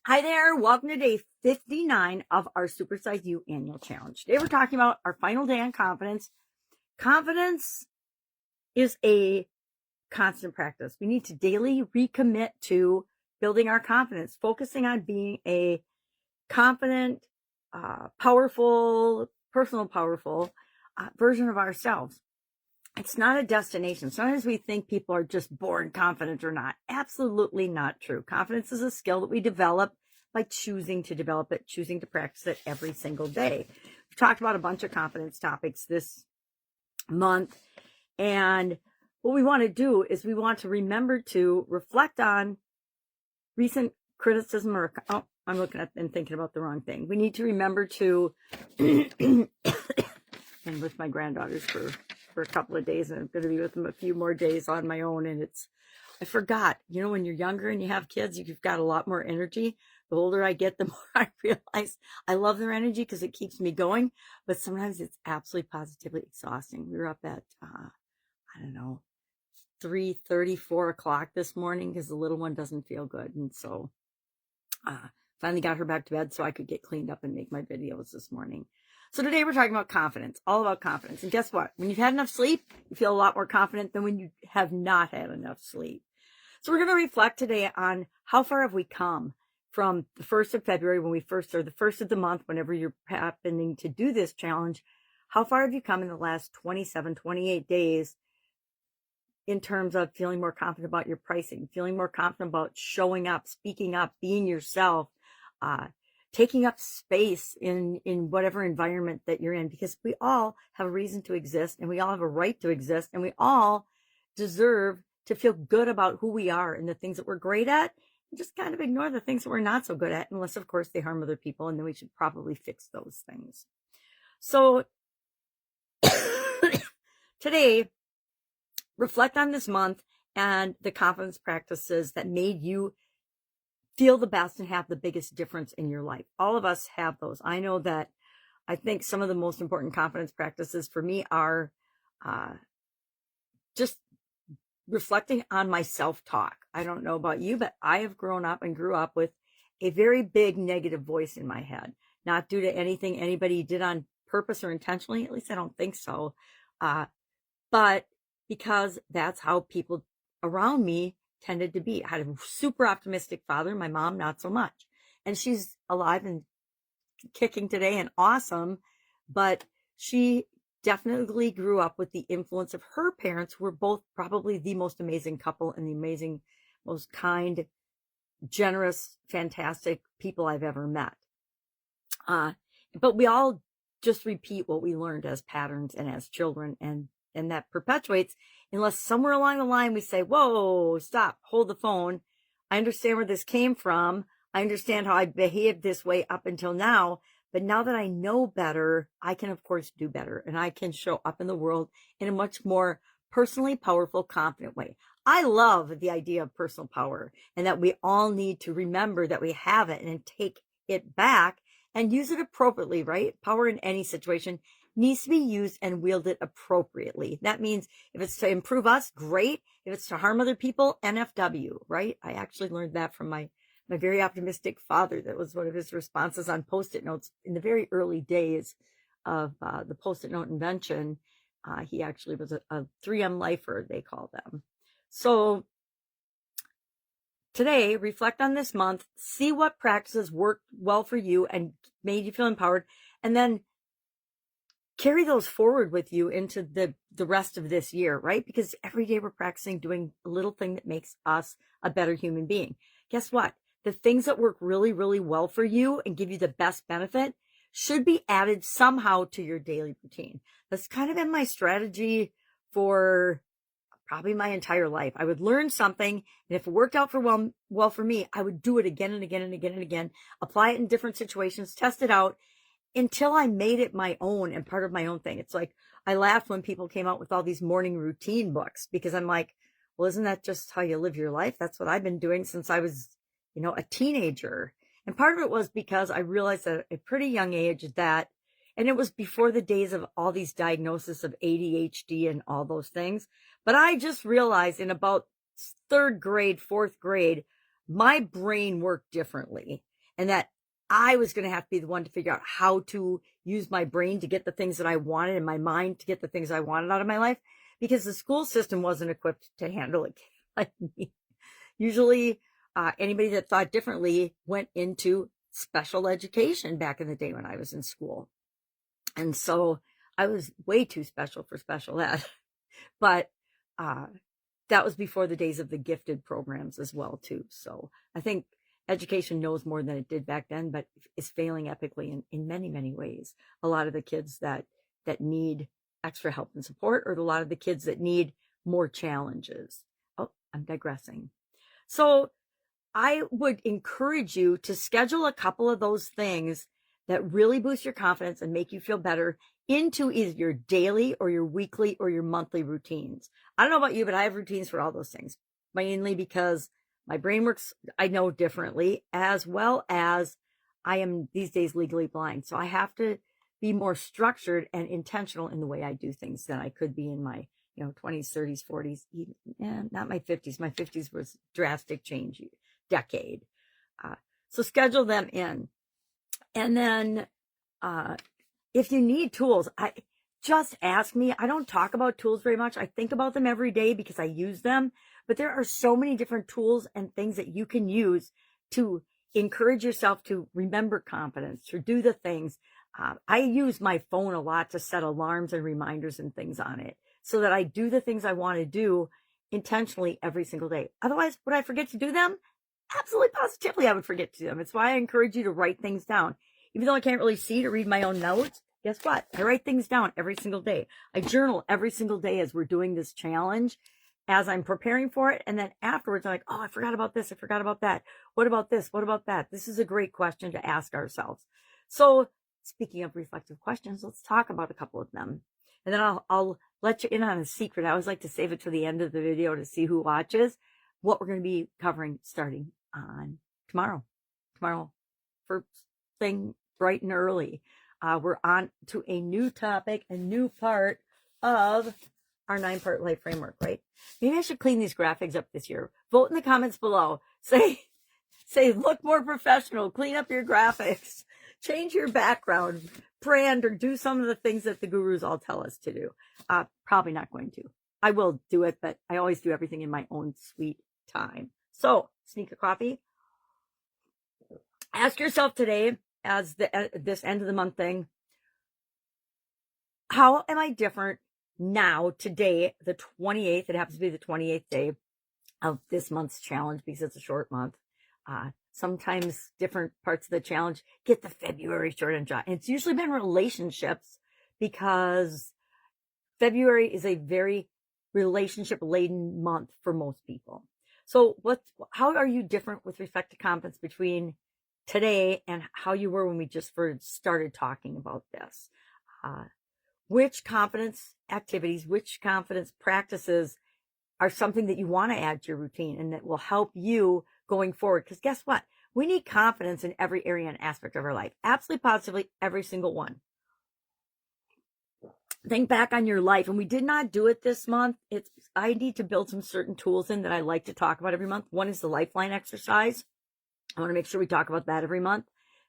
Hi there, welcome to day 59 of our Supersize You annual challenge. Today we're talking about our final day on confidence. Confidence is a constant practice. We need to daily recommit to building our confidence, focusing on being a confident, powerful version of ourselves. It's not a destination. Sometimes we think people are just born confident or not. Absolutely not true. Confidence is a skill that we develop by choosing to develop it, choosing to practice it every single day. We've talked about a bunch of confidence topics this month. And what we want to do is we want to remember to reflect on recent criticism or, I'm looking at and thinking about the wrong thing. We need to remember to, and with my granddaughters for a couple of days, and I'm going to be with them a few more days on my own. And I forgot, when you're younger and you have kids, you've got a lot more energy. The older I get, the more I realize I love their energy because it keeps me going. But sometimes it's absolutely positively exhausting. We were up at, 3:30, 4 o'clock this morning because the little one doesn't feel good. And so finally got her back to bed so I could get cleaned up and make my videos this morning. So today we're talking about confidence, all about confidence. And guess what? When you've had enough sleep, you feel a lot more confident than when you have not had enough sleep. So we're going to reflect today on how far have we come from the 1st of February when we first, or the 1st of the month, whenever you're happening to do this challenge. How far have you come in the last 27, 28 days in terms of feeling more confident about your pricing, feeling more confident about showing up, speaking up, being yourself, taking up space in whatever environment that you're in, because we all have a reason to exist and we all have a right to exist and we all deserve to feel good about who we are and the things that we're great at, and just kind of ignore the things that we're not so good at, unless of course they harm other people, and then we should probably fix those things. So today, reflect on this month and the confidence practices that made you feel the best and have the biggest difference in your life. All of us have those. I know that I think some of the most important confidence practices for me are just reflecting on my self-talk. I don't know about you, but I have grown up and grew up with a very big negative voice in my head, not due to anything anybody did on purpose or intentionally. At least I don't think so. But because that's how people around me tended to be. I had a super optimistic father, my mom not so much. And she's alive and kicking today and awesome, but she definitely grew up with the influence of her parents, who were both probably the most amazing couple and the amazing, most kind, generous, fantastic people I've ever met. But we all just repeat what we learned as patterns and as children, and that perpetuates unless somewhere along the line we say, whoa, stop, hold the phone. I understand where this came from. I understand how I behaved this way up until now. But now that I know better, I can, of course, do better. And I can show up in the world in a much more personally powerful, confident way. I love the idea of personal power, and that we all need to remember that we have it and take it back and use it appropriately, right? Power in any situation needs to be used and wielded appropriately. That means if it's to improve us, great. If it's to harm other people, NFW, right? I actually learned that from my very optimistic father. That was one of his responses on Post-it notes in the very early days of the Post-it note invention. He actually was a 3M lifer, they call them. So today, reflect on this month, see what practices worked well for you and made you feel empowered, and then carry those forward with you into the rest of this year, right? Because every day we're practicing doing a little thing that makes us a better human being. Guess what? The things that work really, really well for you and give you the best benefit should be added somehow to your daily routine. That's kind of been my strategy for probably my entire life. I would learn something, and if it worked out well for me, I would do it again and again and again and again, apply it in different situations, test it out, until I made it my own and part of my own thing. It's like, I laughed when people came out with all these morning routine books, because I'm like, well, isn't that just how you live your life? That's what I've been doing since I was, a teenager. And part of it was because I realized at a pretty young age that, and it was before the days of all these diagnoses of ADHD and all those things, but I just realized in about 3rd grade, 4th grade, my brain worked differently. and that I was going to have to be the one to figure out how to use my brain to get the things that I wanted and my mind to get the things I wanted out of my life, because the school system wasn't equipped to handle a kid like me. Usually, anybody that thought differently went into special education back in the day when I was in school. And so I was way too special for special ed. But that was before the days of the gifted programs as well, too. So I think education knows more than it did back then, but is failing epically in many, many ways. A lot of the kids that need extra help and support, or a lot of the kids that need more challenges. Oh, I'm digressing. So I would encourage you to schedule a couple of those things that really boost your confidence and make you feel better into either your daily or your weekly or your monthly routines. I don't know about you, but I have routines for all those things, mainly because my brain works, I know, differently, as well as I am these days legally blind. So I have to be more structured and intentional in the way I do things than I could be in my 20s, 30s, 40s, even, not my 50s. My 50s was drastic change decade. So schedule them in. And then if you need tools, just ask me. I don't talk about tools very much. I think about them every day because I use them. But there are so many different tools and things that you can use to encourage yourself to remember confidence, to do the things. I use my phone a lot to set alarms and reminders and things on it so that I do the things I want to do intentionally every single day. Otherwise, would I forget to do them? Absolutely, positively, I would forget to do them. It's why I encourage you to write things down. Even though I can't really see to read my own notes, guess what? I write things down every single day. I journal every single day as we're doing this challenge, as I'm preparing for it. And then afterwards, I'm like, oh, I forgot about this. I forgot about that. What about this? What about that? This is a great question to ask ourselves. So speaking of reflective questions, let's talk about a couple of them. And then I'll let you in on a secret. I always like to save it to the end of the video to see who watches, what we're going to be covering starting on tomorrow. First thing, bright and early. We're on to a new topic, a new part of our 9-part life framework, right? Maybe I should clean these graphics up this year. Vote in the comments below. Say, look more professional, clean up your graphics, change your background, brand, or do some of the things that the gurus all tell us to do. Probably not going to. I will do it, but I always do everything in my own sweet time. So, sneak a coffee. Ask yourself today, as this end of the month thing, how am I different now, today, the 28th? It happens to be the 28th day of this month's challenge because it's a short month. Sometimes different parts of the challenge get the February short and dry. And it's usually been relationships, because February is a very relationship-laden month for most people. So how are you different with respect to confidence between today and how you were when we just first started talking about this? Which confidence activities, which confidence practices are something that you want to add to your routine and that will help you going forward? Because guess what? We need confidence in every area and aspect of our life. Absolutely, positively, every single one. Think back on your life. And we did not do it this month. I need to build some certain tools in that I like to talk about every month. One is the lifeline exercise. I want to make sure we talk about that every month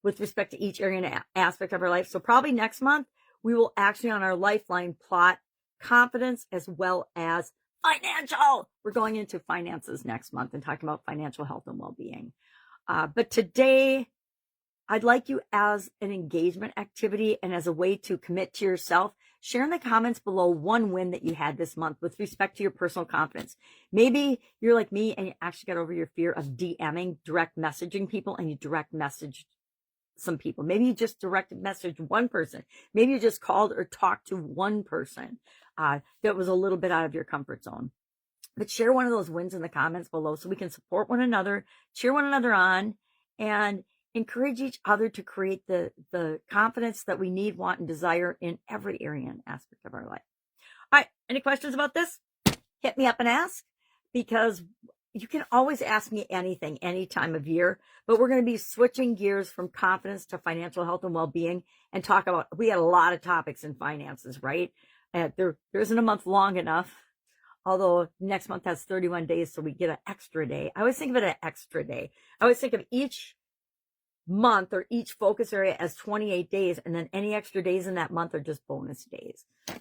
with respect to each area and aspect of our life. So probably next month, we will actually on our lifeline plot confidence as well as financial. We're going into finances next month and talking about financial health and well-being. But today, I'd like you, as an engagement activity and as a way to commit to yourself, share in the comments below one win that you had this month with respect to your personal confidence. Maybe you're like me and you actually got over your fear of DMing, direct messaging people, and you direct messaged some people. Maybe you just direct messaged one person. Maybe you just called or talked to one person that was a little bit out of your comfort zone. But share one of those wins in the comments below so we can support one another, cheer one another on, and encourage each other to create the confidence that we need, want, and desire in every area and aspect of our life. All right, any questions about this? Hit me up and ask, because you can always ask me anything, any time of year, but we're going to be switching gears from confidence to financial health and well-being and talk about, we had a lot of topics in finances, right? There isn't a month long enough, although next month has 31 days, so we get an extra day. I always think of it an extra day. I always think of each month or each focus area as 28 days. And then any extra days in that month are just bonus days. All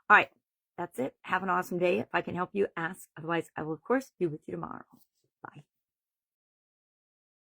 right. That's it. Have an awesome day. If I can help you, ask. Otherwise, I will, of course, be with you tomorrow. Bye.